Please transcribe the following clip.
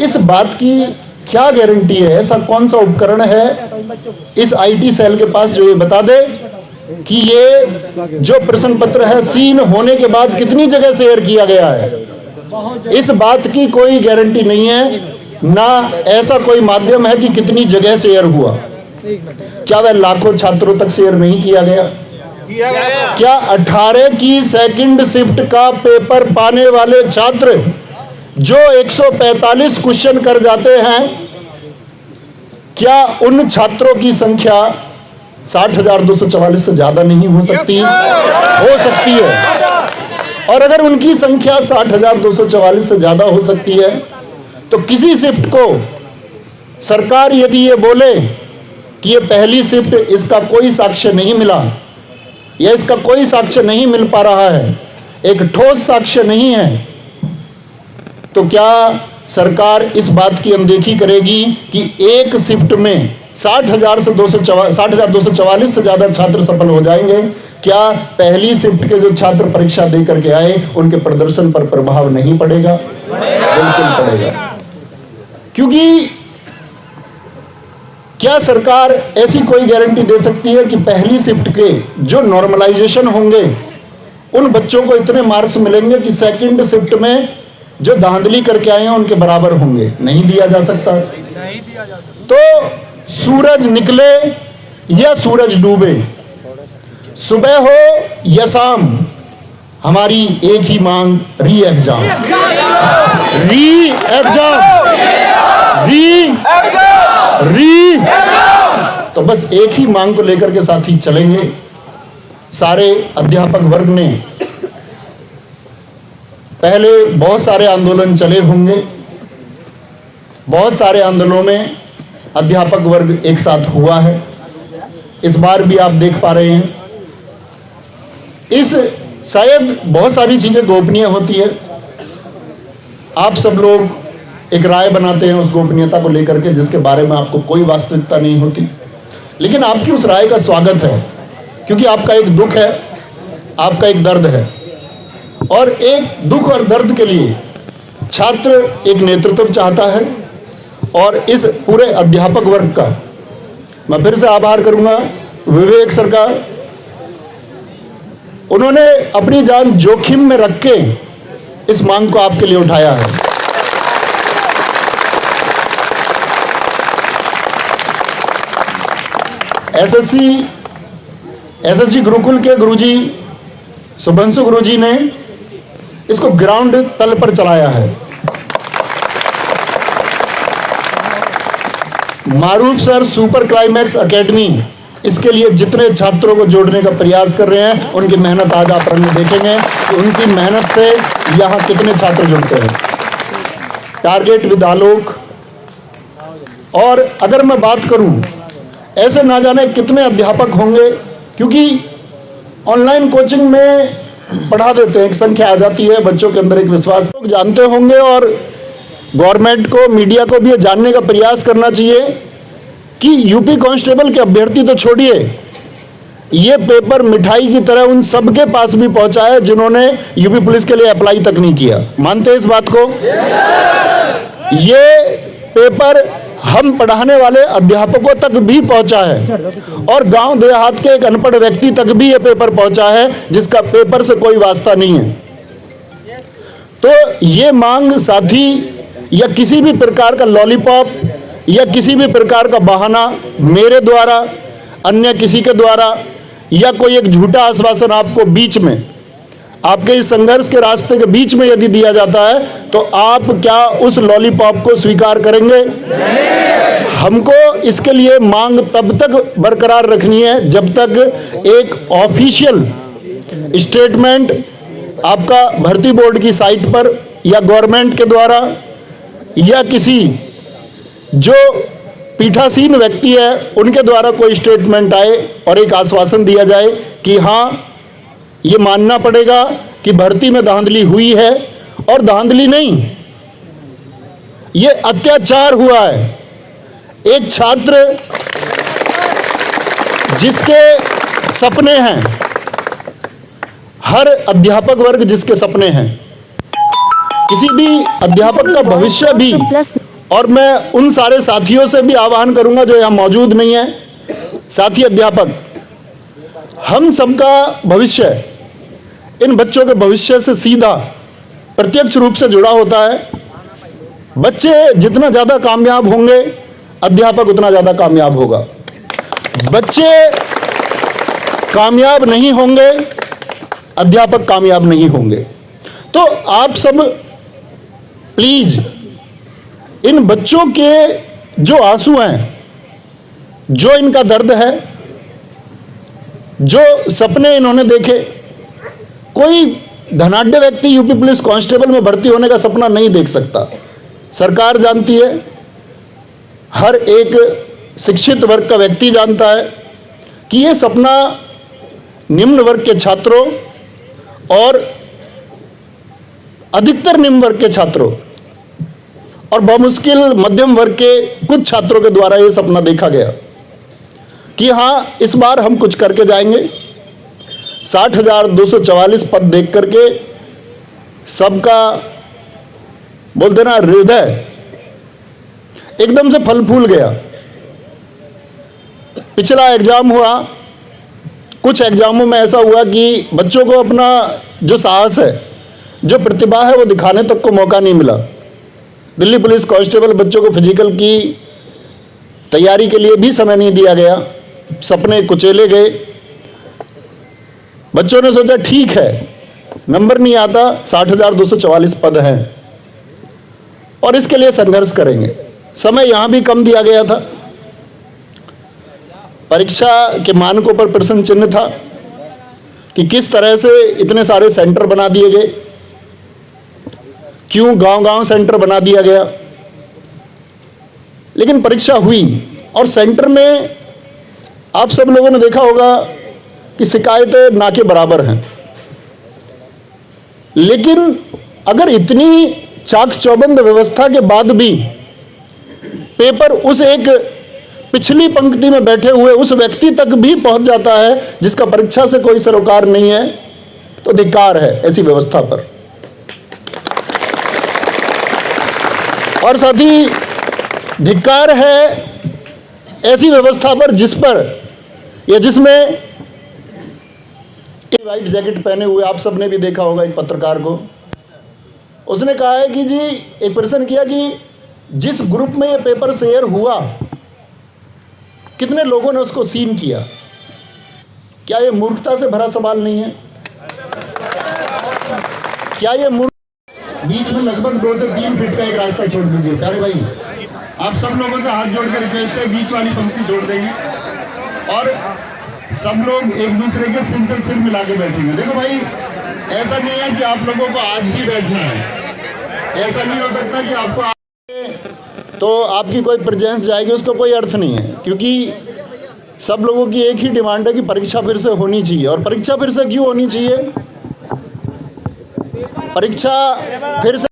इस बात की क्या गारंटी है, ऐसा कौन सा उपकरण है इस आईटी सेल के पास जो ये बता दे कि ये जो प्रश्न पत्र है सीन होने के बाद कितनी जगह शेयर किया गया है। इस बात की कोई गारंटी नहीं है, ना ऐसा कोई माध्यम है कि कितनी जगह शेयर हुआ। क्या वह लाखों छात्रों तक शेयर नहीं किया गया? क्या 18 की सेकंड शिफ्ट का पेपर पाने वाले छात्र जो 145 क्वेश्चन कर जाते हैं, क्या उन छात्रों की संख्या 60,244 से ज्यादा नहीं हो सकती? हो सकती है। और अगर उनकी संख्या 60,244 से ज्यादा हो सकती है तो किसी शिफ्ट को सरकार यदि ये बोले कि ये पहली शिफ्ट, इसका कोई साक्ष्य नहीं मिला या इसका कोई साक्ष्य नहीं मिल पा रहा है, एक ठोस साक्ष्य नहीं है, तो क्या सरकार इस बात की अनदेखी करेगी कि एक शिफ्ट में 60,244 से ज्यादा छात्र सफल हो जाएंगे? क्या पहली शिफ्ट के जो छात्र परीक्षा दे करके आए उनके प्रदर्शन पर प्रभाव नहीं पड़ेगा? बिल्कुल पड़ेगा। क्योंकि क्या सरकार ऐसी कोई गारंटी दे सकती है कि पहली शिफ्ट के जो नॉर्मलाइजेशन होंगे उन बच्चों को इतने मार्क्स मिलेंगे कि सेकंड शिफ्ट में जो धांधली करके आए हैं उनके बराबर होंगे? नहीं दिया जा सकता। तो सूरज निकले या सूरज डूबे, सुबह हो या शाम, हमारी एक ही मांग, री एग्जाम, री एग्जाम, री। तो बस एक ही मांग को लेकर के साथी चलेंगे। सारे अध्यापक वर्ग ने पहले बहुत सारे आंदोलन चले होंगे, बहुत सारे आंदोलनों में अध्यापक वर्ग एक साथ हुआ है। इस बार भी आप देख पा रहे हैं, इस शायद बहुत सारी चीजें गोपनीय होती है, आप सब लोग एक राय बनाते हैं उस गोपनीयता को लेकर के जिसके बारे में आपको कोई वास्तविकता नहीं होती, लेकिन आपकी उस राय का स्वागत है क्योंकि आपका एक दुख है, आपका एक दर्द है, और एक दुख और दर्द के लिए छात्र एक नेतृत्व चाहता है। और इस पूरे अध्यापक वर्ग का मैं फिर से आभार करूंगा विवेक सर का, उन्होंने अपनी जान जोखिम में रख के इस मांग को आपके लिए उठाया है। एसएससी गुरुकुल के गुरुजी शुभंशु गुरुजी ने इसको ग्राउंड तल पर चलाया है। मारूफ सर सुपर क्लाइमैक्स एकेडमी इसके लिए जितने छात्रों को जोड़ने का प्रयास कर रहे हैं, उनकी मेहनत आज आप रंग देखेंगे कि उनकी मेहनत से यहाँ कितने छात्र जुड़ते हैं। टारगेट विद आलोक। और अगर मैं बात करूं, ऐसे ना जाने कितने अध्यापक होंगे, क्योंकि ऑनलाइन कोचिंग में पढ़ा देते हैं, एक संख्या आ जाती है, बच्चों के अंदर एक विश्वास, लोग जानते होंगे और गवर्नमेंट को, मीडिया को भी ये जानने का प्रयास करना चाहिए कि यूपी कांस्टेबल के अभ्यर्थी तो छोड़िए, ये पेपर मिठाई की तरह उन सबके पास भी पहुंचा है जिन्होंने यूपी पुलिस के लिए अप्लाई तक नहीं किया। मानते हैं इस बात को? ये पेपर हम पढ़ाने वाले अध्यापकों तक भी पहुंचा है और गांव देहात के एक अनपढ़ व्यक्ति तक भी ये पेपर पहुंचा है जिसका पेपर से कोई वास्ता नहीं है। तो ये मांग साथी या किसी भी प्रकार का लॉलीपॉप या किसी भी प्रकार का बहाना मेरे द्वारा, अन्य किसी के द्वारा, या कोई एक झूठा आश्वासन आपको बीच में, आपके इस संघर्ष के रास्ते के बीच में यदि दिया जाता है तो आप क्या उस लॉलीपॉप को स्वीकार करेंगे? हमको इसके लिए मांग तब तक बरकरार रखनी है जब तक एक ऑफिशियल स्टेटमेंट आपका भर्ती बोर्ड की साइट पर या गवर्नमेंट के द्वारा या किसी जो पीठासीन व्यक्ति है उनके द्वारा कोई स्टेटमेंट आए और एक आश्वासन दिया जाए कि हाँ, ये मानना पड़ेगा कि भर्ती में धांधली हुई है, और धांधली नहीं, ये अत्याचार हुआ है। एक छात्र जिसके सपने हैं, हर अध्यापक वर्ग जिसके सपने हैं, किसी भी अध्यापक का भविष्य भी और मैं उन सारे साथियों से भी आह्वान करूंगा जो यहाँ मौजूद नहीं है, साथी अध्यापक, हम सबका भविष्य इन बच्चों के भविष्य से सीधा प्रत्यक्ष रूप से जुड़ा होता है। बच्चे जितना ज़्यादा कामयाब होंगे, अध्यापक उतना ज़्यादा कामयाब होगा। बच्चे कामयाब नहीं होंगे, अध्यापक कामयाब नहीं होंगे। तो आप सब प्लीज इन बच्चों के जो आंसू हैं, जो इनका दर्द है, जो सपने इन्होंने देखे, कोई धनाढ्य व्यक्ति यूपी पुलिस कांस्टेबल में भर्ती होने का सपना नहीं देख सकता। सरकार जानती है, हर एक शिक्षित वर्ग का व्यक्ति जानता है कि ये सपना निम्न वर्ग के छात्रों और अधिकतर निम्न वर्ग के छात्रों और बमुश्किल मध्यम वर्ग के कुछ छात्रों के द्वारा ये सपना देखा गया कि हाँ, इस बार हम कुछ करके जाएंगे। 60,244 पद देख करके सबका बोलते ना हृदय एकदम से फल फूल गया। पिछला एग्जाम हुआ, कुछ एग्जामों में ऐसा हुआ कि बच्चों को अपना जो साहस है, जो प्रतिभा है, वो दिखाने तक को मौका नहीं मिला। दिल्ली पुलिस कांस्टेबल बच्चों को फिजिकल की तैयारी के लिए भी समय नहीं दिया गया, सपने कुचेले गए। बच्चों ने सोचा ठीक है, नंबर नहीं आता, 60,244 पद हैं और इसके लिए संघर्ष करेंगे। समय यहां भी कम दिया गया था, परीक्षा के मानकों पर प्रश्न चिन्ह था कि किस तरह से इतने सारे सेंटर बना दिए गए, क्यों गांव-गांव सेंटर बना दिया गया। लेकिन परीक्षा हुई और सेंटर में आप सब लोगों ने देखा होगा कि शिकायतें ना के बराबर हैं। लेकिन अगर इतनी चाक चौबंद व्यवस्था के बाद भी पेपर उस एक पिछली पंक्ति में बैठे हुए उस व्यक्ति तक भी पहुंच जाता है जिसका परीक्षा से कोई सरोकार नहीं है, तो धिक्कार है ऐसी व्यवस्था पर। और साथ ही धिक्कार है ऐसी व्यवस्था पर जिस पर या जिसमें व्हाइट जैकेट पहने हुए आप सबने भी देखा होगा एक पत्रकार को, उसने कहा है कि जी, एक प्रश्न किया कि जिस ग्रुप में ये पेपर शेयर हुआ कितने लोगों ने उसको सीन किया। क्या ये मूर्खता से भरा सवाल नहीं है? क्या ये बीच में लगभग 2 से 3 फीट का एक रास्ता छोड़ दीजिए। सारे भाई, आप सब लोगों से हाथ जोड़कर रिक्वेस्ट है, बीच वाली पंक्ति छोड़ देंगे और सब लोग एक दूसरे के सिर से सिर मिला के बैठेंगे। देखो भाई, ऐसा नहीं है कि आप लोगों को आज ही बैठना है, ऐसा नहीं हो सकता कि आपको तो आपकी कोई प्रेजेंस जाएगी, उसका कोई अर्थ नहीं है। क्योंकि सब लोगों की एक ही डिमांड है कि परीक्षा फिर से होनी चाहिए। और परीक्षा फिर से क्यों होनी चाहिए? परीक्षा फिर से